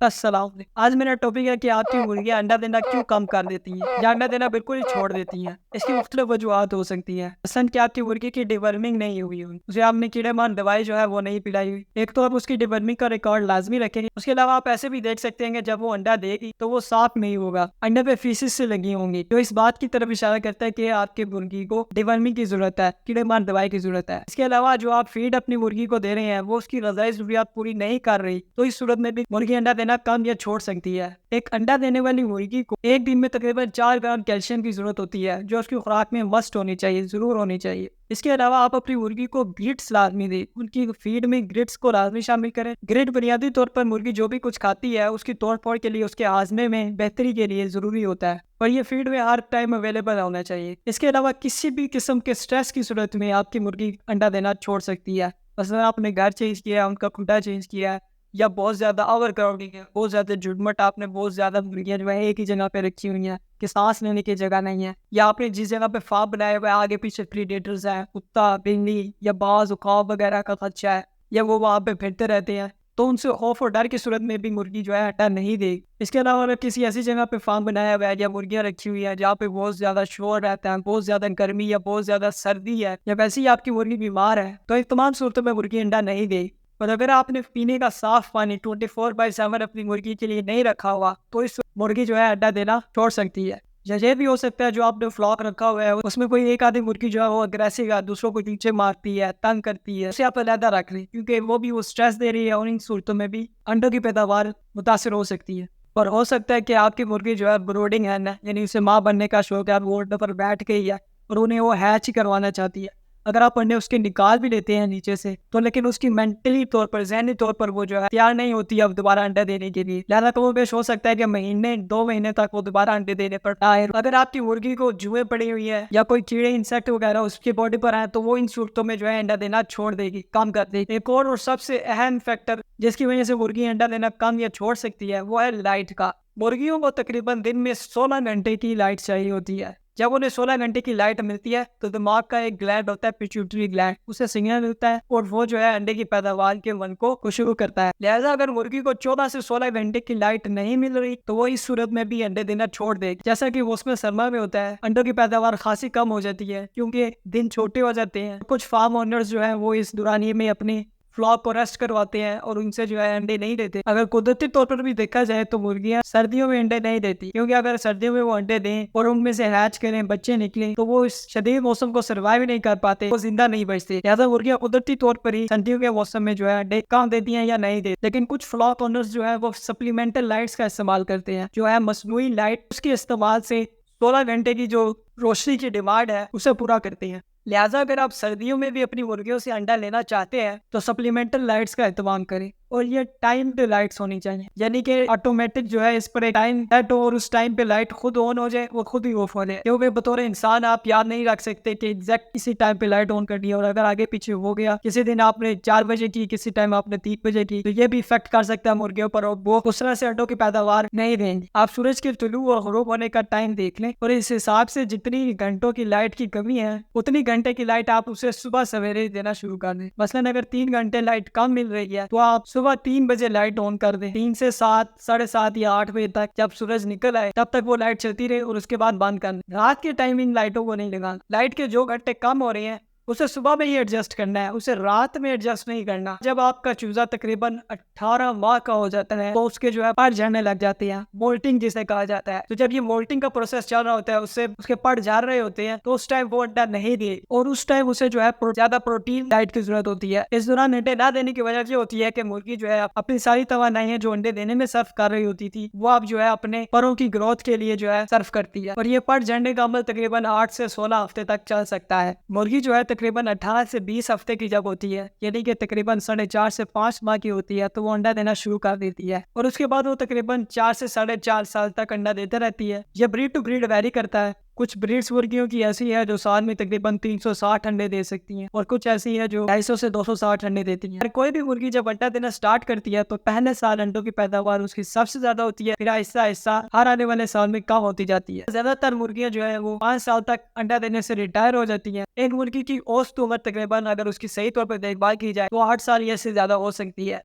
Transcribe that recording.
अस्सलाम। आज मेरा टॉपिक है कि आपकी मुर्गियाँ अंडा देना क्यों कम कर देती हैं या अंडा देना बिल्कुल ही छोड़ देती हैं। इसकी मुख्तलिफ वजूहत हो सकती हैं। मसलन कि आपकी मुर्गी की डिवर्मिंग नहीं हुई हुई, उसे आपने कीड़ेमार दवाई जो है वो नहीं पिलाई हुई। एक तो आप उसकी डिवर्मिंग का रिकॉर्ड लाजमी रखेंगे। उसके अलावा आप ऐसे भी देख सकते हैं कि जब वो अंडा देगी तो वो साफ नहीं होगा, अंडे पे फीसिस से लगी होंगी, जो इस बात की तरफ इशारा करता है कि आपकी मुर्गी को डिवर्मिंग की जरूरत है, कीड़ेमार दवाई की जरूरत है। इसके अलावा जो आप फीड अपनी मुर्गी को दे रहे हैं वो उसकी ग़िज़ाई ज़रूरियात पूरी नहीं कर रही, तो इस सूरत में भी मुर्गी अंडा देना कम या छोड़ सकती है। एक अंडा देने वाली मुर्गी को एक दिन में तकरीबन 4 ग्राम कैल्शियम की जरूरत होती है, जो उसकी खुराक में मस्ट होनी चाहिए, जरूर होनी चाहिए। इसके अलावा आप अपनी मुर्गी को ग्रिट्स लाजमी दें, उनकी फीड में ग्रिट्स को लाजमी शामिल करें। ग्रिट बुनियादी तौर पर मुर्गी जो भी कुछ खाती है उसकी तोड़ फोड़ के लिए, उसके हाजमे में बेहतरी के लिए जरूरी होता है, और ये फीड में हर टाइम अवेलेबल होना चाहिए। इसके अलावा किसी भी किस्म के स्ट्रेस की सूरत में आपकी मुर्गी अंडा देना छोड़ सकती है। मसलन आपने घर चेंज किया, उनका खुटा चेंज किया, या बहुत ज़्यादा ओवर क्राउडिंग है, बहुत ज़्यादा झुरमुट, आपने बहुत ज़्यादा मुर्गियाँ जो है एक ही जगह पे रखी हुई हैं कि सांस लेने की जगह नहीं है, या आपने जिस जगह पे फार्म बनाया हुआ है आगे पीछे प्रीडेटर्स हैं, कुत्ता, बिल्ली या बाज उकाब वगैरह का खदशा है, या वो वहाँ पे फिरते रहते हैं, तो उनसे खौफ और डर की सूरत में भी मुर्गी जो है अंडा नहीं देगी। इसके अलावा अगर किसी ऐसी जगह पे फार्म बनाया हुआ है या मुर्गियाँ रखी हुई है जहाँ पे बहुत ज़्यादा शोर रहता है, बहुत ज़्यादा गर्मी या बहुत ज़्यादा सर्दी है, या वैसे ही आपकी मुर्गी बीमार है, तो इन तमाम सूरतों में मुर्गी अंडा नहीं देगी। और अगर आपने पीने का साफ पानी 24/7 अपनी मुर्गी के लिए नहीं रखा हुआ, तो इस मुर्गी जो है अंडा देना छोड़ सकती है। या ये भी हो सकता है जो आपने फ्लॉक रखा हुआ है उसमें कोई एक आधी मुर्गी जो है वो अग्रेसिव है, दूसरों को नीचे मारती है, तंग करती है, उसे आप अलहदा रख लें, क्योंकि वो स्ट्रेस दे रही है और इन सूरतों में भी अंडों की पैदावार मुतासर हो सकती है। और हो सकता है कि आपकी मुर्गी जो है ब्रोडिंग है ना, यानी उसे माँ बनने का शौक है, वो अंडों पर बैठ गई है और उन्हें वो हैच ही करवाना चाहती है। अगर आप अंडे उसके निकाल भी लेते हैं नीचे से, तो लेकिन उसकी मेंटली तौर पर, ज़हनी तौर पर वो जो है तैयार नहीं होती अब दोबारा अंडा देने के लिए, लिहाजा तो वो बेश हो सकता है कि महीने 2 महीने तक वो दोबारा अंडे देने पर आए। अगर आपकी मुर्गी को जुएं पड़ी हुई है या कोई कीड़े इंसेक्ट वगैरह उसकी बॉडी पर आए, तो वो इन सूरतों में जो है अंडा देना छोड़ देगी, कम कर देगी। एक और सबसे अहम फैक्टर जिसकी वजह से मुर्गी अंडा देना कम या छोड़ सकती है वो है लाइट का। मुर्गियों को तकरीबन दिन में 16 घंटे की लाइट चाहिए होती है। जब उन्हें 16 घंटे की लाइट मिलती है तो दिमाग का एक ग्लैंड होता है, पिट्यूटरी ग्लैंड, उसे सिग्नल मिलता है और वो जो है अंडे की पैदावार के मन को शुरू करता है। लिहाजा अगर मुर्गी को 14 से 16 घंटे की लाइट नहीं मिल रही तो वो इस सूरत में भी अंडे देना छोड़ देगी। जैसा कि मौसम सरमा में होता है, अंडों की पैदावार खासी कम हो जाती है क्योंकि दिन छोटे हो जाते हैं। कुछ फार्म ओनर्स जो है वो इस दौरानिए में अपनी फ्लॉक को रेस्ट करवाते हैं और उनसे जो है अंडे नहीं देते। अगर कुदरती तौर पर भी देखा जाए तो मुर्गियां सर्दियों में अंडे नहीं देती, क्योंकि अगर सर्दियों में वो अंडे दें और उनमें से हैच करें, बच्चे निकले, तो वो इस शदीद मौसम को सर्वाइव नहीं कर पाते, वो जिंदा नहीं बचते। लिहाजा मुर्गियां कुदरती तौर पर ही सर्दियों के मौसम में जो है अंडे कम देती हैं या नहीं देती। लेकिन कुछ फ्लॉक ओनर्स जो है वो सप्लीमेंटल लाइट्स का इस्तेमाल करते हैं, जो है मसनूई लाइट, उसके इस्तेमाल से 16 घंटे की जो रोशनी की डिमांड है उसे पूरा करते हैं। लिहाजा अगर आप सर्दियों में भी अपनी मुर्गियों से अंडा लेना चाहते हैं तो सप्लीमेंटल लाइट्स का इस्तेमाल करें, और ये टाइम पे लाइट्स होनी चाहिए, यानी कि ऑटोमेटिक जो है इस पर एक टाइम सेट हो और उस टाइम पे लाइट खुद ऑन हो जाए, वो खुद ही ऑफ हो जाए। क्योंकि बतौर इंसान आप याद नहीं रख सकते कि एग्जैक्ट इसी टाइम पे लाइट ऑन करनी है, और अगर आगे पीछे हो गया, किसी दिन आपने 4 बजे की, किसी टाइम आपने 3 बजे की, तो ये भी इफेक्ट कर सकता है मुर्गियों पर और वो उस तरह से अंडों की पैदावार नहीं देंगे। आप सूरज के तुलू और ग़ुरूब होने का टाइम देख लें और इस हिसाब से जितनी घंटों की लाइट की कमी है उतनी घंटे की लाइट आप उसे सुबह सवेरे देना शुरू कर दें। मसलन अगर 3 घंटे लाइट कम मिल रही है तो आप सुबह 3 बजे लाइट ऑन कर दें, 3 से 7, 7:30 या 8 बजे तक, जब सूरज निकल आए तब तक वो लाइट चलती रहे और उसके बाद बंद कर दें। रात के टाइमिंग लाइटों को नहीं लगाना। लाइट के जो घंटे कम हो रहे हैं उसे सुबह में ही एडजस्ट करना है, उसे रात में एडजस्ट नहीं करना। जब आपका चूजा तकरीबन 18 माह का हो जाता है तो उसके जो है पर झड़ने लग जाते हैं, मोल्टिंग जिसे कहा जाता है। तो जब ये मोल्टिंग का प्रोसेस चल रहा होता है, उससे उसके पर झड़ रहे होते हैं, तो उस टाइम वो अंडा नहीं दे और उस टाइम उसे जो है ज्यादा प्रोटीन डाइट की जरूरत होती है। इस दौरान अंडे ना देने की वजह ये होती है कि मुर्गी जो है अपनी सारी तवानाई जो अंडे देने में सर्व कर रही होती थी वो अब जो है अपने परों की ग्रोथ के लिए जो है सर्व करती है, और ये पर झड़ने का अमल तकरीबन 8 से 16 हफ्ते तक चल सकता है। मुर्गी जो है तकरीबन 18 से 20 हफ्ते की जब होती है, यानी कि तकरीबन 4.5 से 5 माह की होती है, तो वो अंडा देना शुरू कर देती है, और उसके बाद वो तकरीबन 4 से 4.5 साल तक अंडा देते रहती है। यह ब्रीड टू ब्रीड वेरी करता है। कुछ ब्रीड्स मुर्गियों की ऐसी है जो साल में तकरीबन 360 अंडे दे सकती हैं, और कुछ ऐसी है जो 250 से 260 अंडे देती हैं। कोई भी मुर्गी जब अंडा देना स्टार्ट करती है तो पहले साल अंडों की पैदावार उसकी सबसे ज्यादा होती है, फिर आहिस्ता आहिस्ता हर आने वाले साल में कम होती जाती है। ज्यादातर मुर्गियां जो है वो 5 साल तक अंडा देने से रिटायर हो जाती है। एक मुर्गी की औसत उम्र तकरीबन, अगर उसकी सही तौर पर देखभाल की जाए, तो 8 साल या इससे ज्यादा हो सकती है।